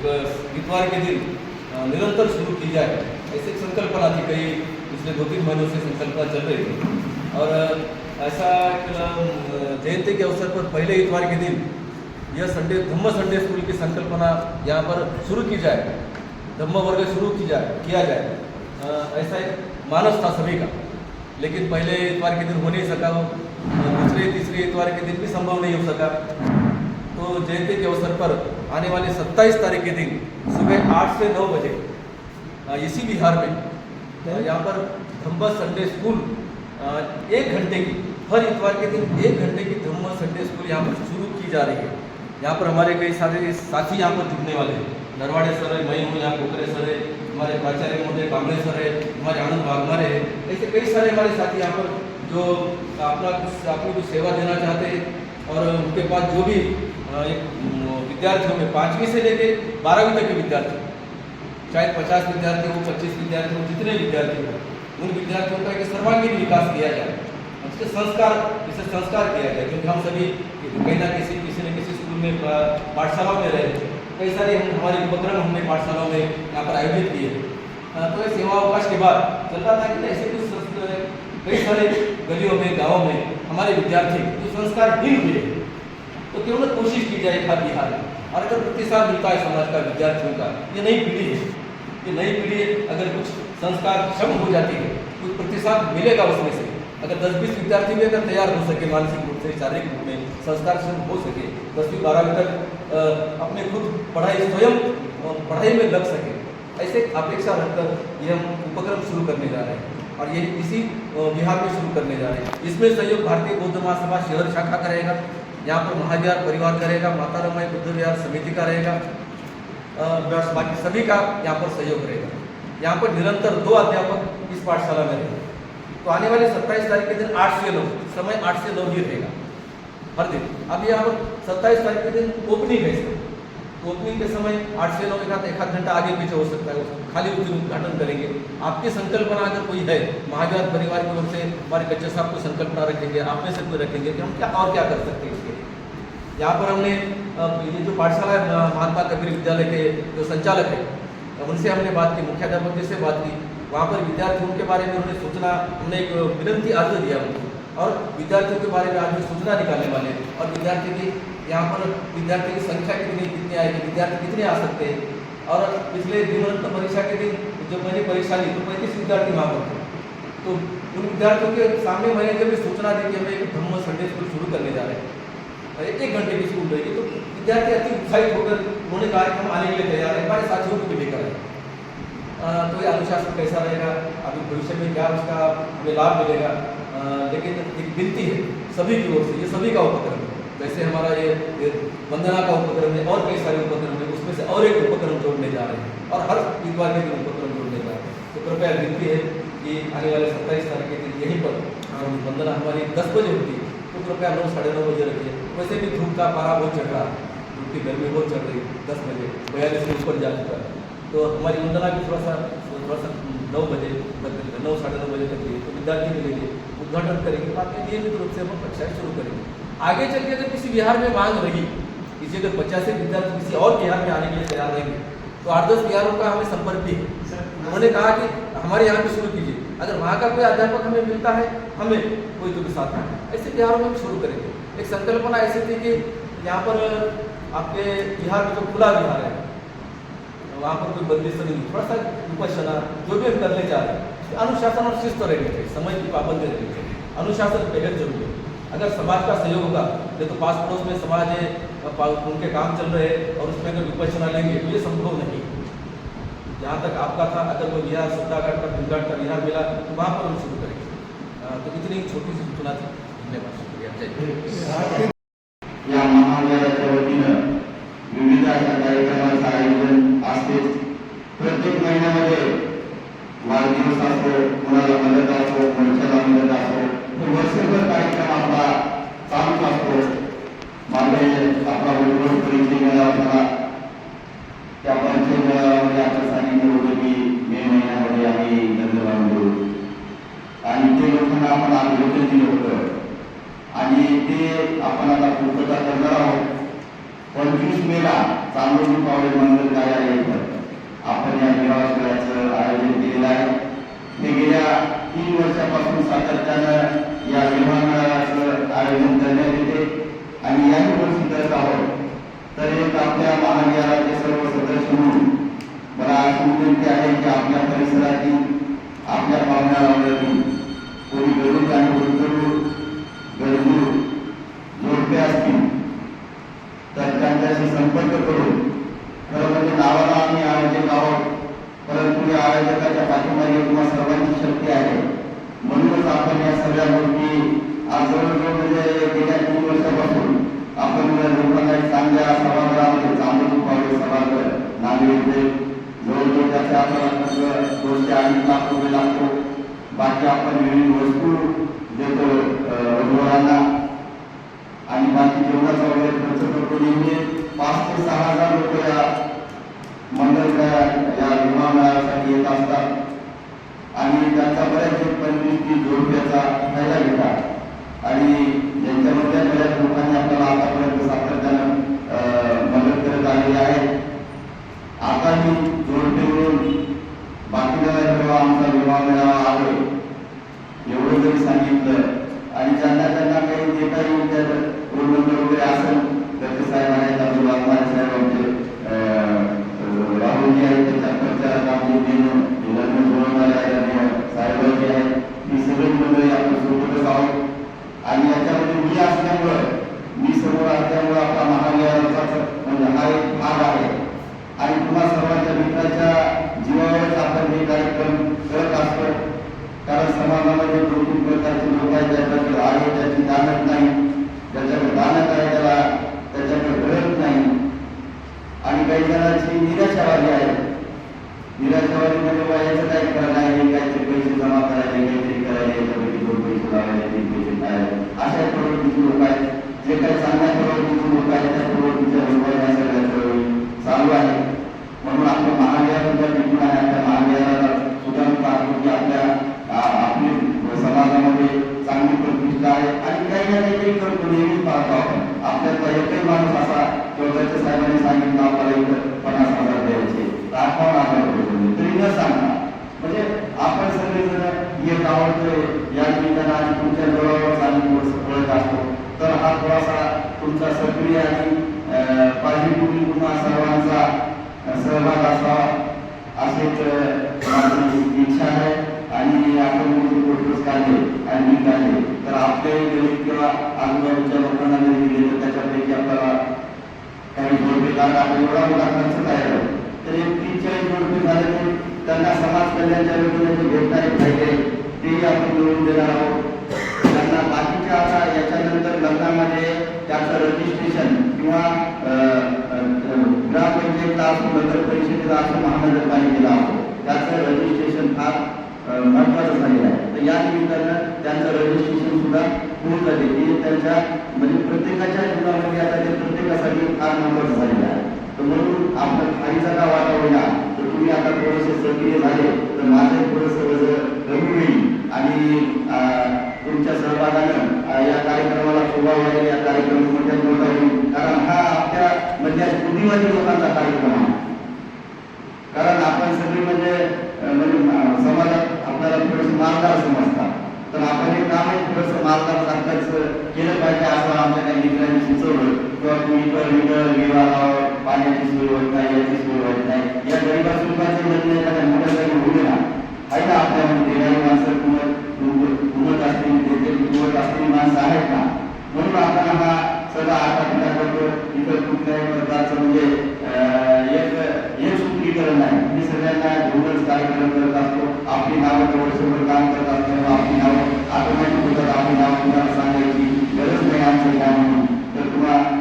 एक इतवार के दिन निरंतर शुरू की जाए, ऐसी संकल्पना थी। कई पिछले 2-3 महीनों से संकल्पना चल रही थी और ऐसा जयंती के अवसर पर पहले इतवार के दिन यह धम्म संडे स्कूल की संकल्पना यहाँ पर शुरू की जाए, धम्म वर्ग शुरू किया जाए, ऐसा एक मानस था सभी का। लेकिन पहले इतवार के दिन हो नहीं सका, दूसरे तीसरे इतवार के दिन भी संभव नहीं हो सका। तो जयंती के अवसर पर आने वाले 27 तारीख के दिन सुबह 8 से 9 बजे इसी बिहार में यहाँ पर धम्म संडे स्कूल 1 घंटे की, हर इतवार के दिन 1 घंटे की धम्म संडे स्कूल यहाँ पर शुरू की जा रही है। यहाँ पर हमारे कई सारे साथी यहाँ पर जुड़ने वाले हैं। नरवाड़े सर है, मैं हूँ यहाँ, कोकरे सर है, हमारे प्राचार्य महोदय कांबळे सर है, हमारे आनंद वाघमारे है, ऐसे कई सारे हमारे साथी यहाँ पर जो अपनी कुछ सेवा देना चाहते हैं। और उनके पास जो भी एक विद्यार्थियों में 5वीं से लेके 12वीं तक के विद्यार्थी, शायद 50 विद्यार्थी हो, 25 विद्यार्थी हो, जितने विद्यार्थी हो, उन विद्यार्थियों का एक सर्वांगीण विकास किया जाए, इसे संस्कार किया जाए। क्योंकि हम सभी कहीं ना किसी न किसी स्कूल में, पाठशालाओं में रहे, कई सारे हमारे उपक्रम हमने पाठशालाओं में यहाँ पर आयोजित किए। तो ये सेवा अवकाश के बाद चलता था कि ऐसे कुछ कई सारे गलियों में, गाँवों में हमारे विद्यार्थी जो संस्कारहीन हुए, तो क्यों न कोशिश की जाए हर बिहार में। और अगर प्रतिसाद मिलता है समाज का, विद्यार्थियों का, ये नई पीढ़ी है, ये नई पीढ़ी अगर कुछ संस्कार क्षम हो जाती है, कुछ प्रतिसाद मिलेगा उसमें से। अगर 10-20 विद्यार्थी भी अगर तैयार हो सके, मानसिक रूप से, शारीरिक रूप में संस्कार क्षम हो सके, 10वीं-12वीं तक अपने खुद स्वयं पढ़ाई में लग सके, ऐसे अपेक्षा रखकर ये हम उपक्रम शुरू करने जा रहे हैं। और ये इसी बिहार में शुरू करने जा रहे हैं। इसमें सहयोग भारतीय बौद्ध महासभा शहर शाखा करेगा, यहाँ पर महाविहार परिवार करेगा, माता रमाई बुद्ध विहार समिति का रहेगा, बाकी सभी का यहाँ पर सहयोग रहेगा। यहाँ पर निरंतर 2 अध्यापक इस पाठशाला में रहेंगे। तो आने वाले 27 तारीख के दिन 8 से 9, समय 8 से 9 ही रहेगा हर दिन। अब यहाँ पर 27 तारीख के दिन ओपनिंग है, ओपनिंग के समय 8 से 9 एक आध घंटा आगे पीछे हो सकता है, खाली उस दिन उद्घाटन करेंगे। आपकी संकल्पना अगर कोई है, महाविहार परिवार की ओर से हमारे कच्चे साहब को संकल्पना रखेंगे, आप में से कोई रखेंगे कि हम क्या कर सकते हैं इसके लिए। यहाँ पर हमने ये जो पाठशाला है, महात्मा कबीर विद्यालय के जो संचालक है, उनसे हमने बात की, मुख्याध्यापक जी से बात की। वहाँ पर विद्यार्थियों के बारे में उन्होंने सूचना, हमने एक विनंती अर्ज दिया उनको, और विद्यार्थियों के बारे में आज भी सूचना निकालने वाले हैं। और विद्यार्थी की यहाँ पर विद्यार्थी की संख्या कितनी आएगी, विद्यार्थी कितने आ सकते हैं। और पिछले दिनवंत परीक्षा के दिन जब मैंने परीक्षा ली तो 35 विद्यार्थी मांग थे। तो उन विद्यार्थियों के सामने मैंने जब सूचना दी कि हम एक धम्म संडे स्कूल शुरू करने जा रहे हैं, 1 घंटे की स्कूल रहेगी, तो विद्यार्थी अति उत्साहित होकर उन्होंने कहा कि हम आने के लिए तैयार हैं, हमारे साथियों को भी लेकर आए। तो ये अनुशासन कैसा रहेगा, अभी भविष्य में क्या उसका हमें लाभ मिलेगा। लेकिन एक विनती है सभी की ओर से, ये सभी का उपक्रम है। वैसे हमारा ये वंदना का उपक्रम है और कई सारे उपक्रम है, उसमें से और एक उपक्रम जोड़ने जा रहे हैं और हर इतवार के दिन उपक्रम जोड़ने जा रहे हैं। तो कृपया विनती है कि आने वाले 27 तारीख के दिन यहीं पर वंदना हमारी 10 बजे होती है, तो कृपया 9, साढ़े 9 बजे रखिए। वैसे भी धूप का पारा बहुत चढ़ रहा है, धूप की गर्मी बहुत चढ़ रही है, 10 बजे 42 से ऊपर जा चुका है। तो हमारी वंदना भी थोड़ा सा 9 बजे, 9, साढ़े 9 बजे तक है। तो विद्यार्थी मिलेंगे, उद्घाटन करेंगे, बाकी नियमित रूप से हम कक्षाएँ शुरू करेंगे। आगे चल के अगर किसी बिहार में मांग रही, किसी अगर 85 विद्यार्थी किसी और बिहार में आने के लिए तैयार रहेंगे, तो 8-10 बिहारों का हमें संपर्क भी है। उन्होंने कहा कि हमारे यहाँ भी शुरू कीजिए, अगर वहाँ का कोई अध्यापक हमें मिलता है, हमें कोई तो भी साथ में, ऐसे बिहारों में भी शुरू करेंगे। एक संकल्पना ऐसी थी कि यहाँ पर आपके बिहार में जो खुला बिहार है, वहाँ पर कोई बंदिश नहीं, थोड़ा सा विपश्यना जो भी हम करने जा रहे हैं, अनुशासन और शिस्त रहनी चाहिए, समय की पाबंदी रहनी चाहिए, अनुशासन बेहद जरूरी है। अगर समाज का सहयोग होगा, तो पास पड़ोस में समाज है, उनके काम चल रहे हैं और उसमें अगर विपश्यना लेंगे तो ये संभव नहीं। जहाँ तक आपका था, अगर वो बिहार सत्तागढ़ का भिलघाट का बिहार मिला तो वहाँ पर हम शुरू करेंगे। तो इतनी छोटी सी सूचना थी। धन्यवाद, शुक्रिया। या महाविद्यालयाच्या वतीनं विविध अशा कार्यक्रमांचं आयोजन असते। प्रत्येक महिन्यामध्ये वाढदिवस असो, कोणाला मदत असो, वर्षाला मदत असो, वर्षभर कार्यक्रम आपला चालूच असतो। मागे आपला उज्ज्वल परिचय मेळावा झाला, त्या परिचय मेळाव्यामध्ये आपण सांगितलं होतं की मे महिन्यामध्ये आम्ही लग्न बांधलो आणि ते लोकांना आपण आयोजन दिलं होतं आणि ते आपण आता पूर्तता करणार आहोत। 25 मेला चांदोली पावले मंगल कार्यालय इथं आपण या विवाह सोहळ्याचं आयोजन केलेलं आहे. हे गेल्या 3 वर्षापासून सातत्यानं या विवाह मेळाव्याचं आयोजन करण्यात येते आणि याही वर्षी करत आहोत. तर एक आपल्या महाविद्यालयाचे सर्व सदस्य म्हणून मला अशी विनंती आहे की आपल्या परिसरातील आपल्या पाहुण्यारावळ्यातील कोणी गरीब आणि गरजू जोडपे असतील तर त्यांच्याशी संपर्क करून खरं म्हणजे नावाला आम्ही आयोजक आहोत, परंतु या आयोजकाच्या पाठीमागे तुम्हा सर्वांची शक्ती आहे. म्हणूनच आपण या सगळ्या गोष्टी आज जवळजवळ म्हणजे गेल्या 3 वर्षापासून आपण लोकांना एक चांगल्या सभागृहामध्ये चांदोली पावले सभागृह नांदेड जवळजवळ त्याचे आपल्याला खर्च 200-2.5 लाख रुपये लागतो. बाकी आपण विविध वस्तू देतो वधूवरांना आणि बाकी जेवणाचा वगैरे खर्च करतो. नेहमी 5,000 ते 6,000 रुपये या मंडळ या विवाह मेळाव्यासाठी येत असतात आणि त्यांचा बऱ्याच 25-30 जोडप्याचा फायदा घेतात आणि ज्यांच्यामध्ये बऱ्याच लोकांनी आपल्याला आतापर्यंत सातत्यानं मदत करत आलेली आहे. आता मी जोडपे मिळून बाकीच्या आमचा विवाह मेळावा आहे एवढं जरी सांगितलं आणि ज्यांना काही जे काही रोड नंबर वगैरे असेल तर साहेब आहेत आपले वाघमारे साहेब आमचे राहुलजी आहेत त्यांच्या प्रचारात आमचे लग्न जोडणारे साहेबांजी आहेत. ही सगळी मंडळी आपण सोबतच आहोत आणि याच्यामध्ये मी असल्यामुळं मी समोर असल्यामुळं आपला महाविद्यालयाचा म्हणजे हा एक भाग आहे आणि तुम्हा सर्वांच्या मित्राच्या जीवावरच आपण हे कार्यक्रम करत असतो. कारण समाजामध्ये 2-3 प्रकारचे लोक आहेत ज्याच्याकडे आहे त्याची दानत नाही, ज्याच्याकडे दानत आहे त्याच्याकडे गरज नाही आणि काही जणांची निराशावादी आहे. निराशावादी म्हणजे याचं काय करायला आहे, काहीतरी पैसे जमा करायचे, काहीतरी करायला याच्यापैकी 2 पैसे लावायचे, 3 पैसे लावायचे, अशा प्रवृत्तीचे लोक आहेत. जे काही चांगल्या प्रवृत्तीचे लोक आहेत त्या प्रवृत्तीच्या लोकांना या सगळ्या चालू आहे. म्हणून आपण महाविद्यालयाचा टिकून आहे. आपल्या महाविद्यालयाला सुधारण पाहतो की आपली समाजामध्ये चांगली प्रतिष्ठा आहे आणि काही ना काहीतरी करतो नेहमीच पाहतो आपण. आपल्याला एकही माणूस असा चौधरीच्या साहेबांनी सांगितलं आपल्याला इथं 50,000 द्यायचे, 58,000 रुपये तरी न सांगता म्हणजे आपण सगळेजण एक आवडतोय या निमित्तानं आणि तुमच्या जवळच आम्ही थोडंसं पळत असतो. तर हा थोडासा तुमचा सक्रिय आणि पॉझिटिव्ह तुम्हा सर्वांचा सहभाग असावा असेच माझी इच्छा आहे आणि आपण फोटोज काढले आणि मी काढले तर आपले गरीब किंवा आजूबाजूच्या लोकांना जरी दिले तर त्याच्यापैकी आपल्याला काही जोडपे काढ आपण एवढा मोठा खर्च काय तर 30-40 जोडपे झाले तर त्यांना समाज कल्याणच्या योजनेचे भेटणारे फायदे तेही आपण मिळवून देणार आहोत. त्यांना बाकीच्या आता याच्यानंतर लग्नामध्ये त्याचं रजिस्ट्रेशन किंवा ग्रामपंचायतला असो, नगर परिषदेला असो, महानगरपालिकेला असो त्याचं रजिस्ट्रेशन फार महत्वाचं झालेलं आहे. तर या निमित्तानं त्यांचं रजिस्ट्रेशन सुद्धा होऊन जाते. ते त्यांच्या म्हणजे प्रत्येकाच्या जीवनामध्ये आता ते प्रत्येकासाठी फार महत्वाचं झालेलं आहे. तर म्हणून आपण खालीचा का वाटा होईना तर तुम्ही आता थोडेसे सक्रिय झाले तर माझं थोडंसं कमी होईल आणि तुमच्या सहभागानं या कार्यक्रमाला शोभा वाढेल, या कार्यक्रम मोठ्या मोठा होईल. कारण हा आपल्या म्हणजे बुद्धिवादी लोकांचा कार्यक्रम आहे. कारण आपण सगळी म्हणजे समाजात आपल्याला थोडंसं मालदार समजतात तर आपण हे काम थोडंसं मालदार सारखंच केलं पाहिजे असं आमच्या काही मित्रांनी सुचवलं किंवा तुम्ही विवाहावर पाण्याची सोय होत नाही, याची सोय होत नाही, या गरीबा सुखाचे लग्न एखाद्या मोठ्या जागी होऊ ना आहे ना आपल्यामध्ये देणारी माणसं कुमत असतील देते कुवत असलेली माणसं आहेत ना. म्हणून आपण हा सगळा आटापिटा करतो. इतर कुठल्याही प्रकारचं म्हणजे एक सूत्रीकरण नाही. मी सगळ्यांना घेऊनच कार्यक्रम करत असतो. आपली नावं वर्षभर काम करत असताना आपली नावं ऑटोमॅटिक होतात. आपली नावं तुम्हाला सांगायची गरज नाही आमचं काम म्हणून. तर तुम्हाला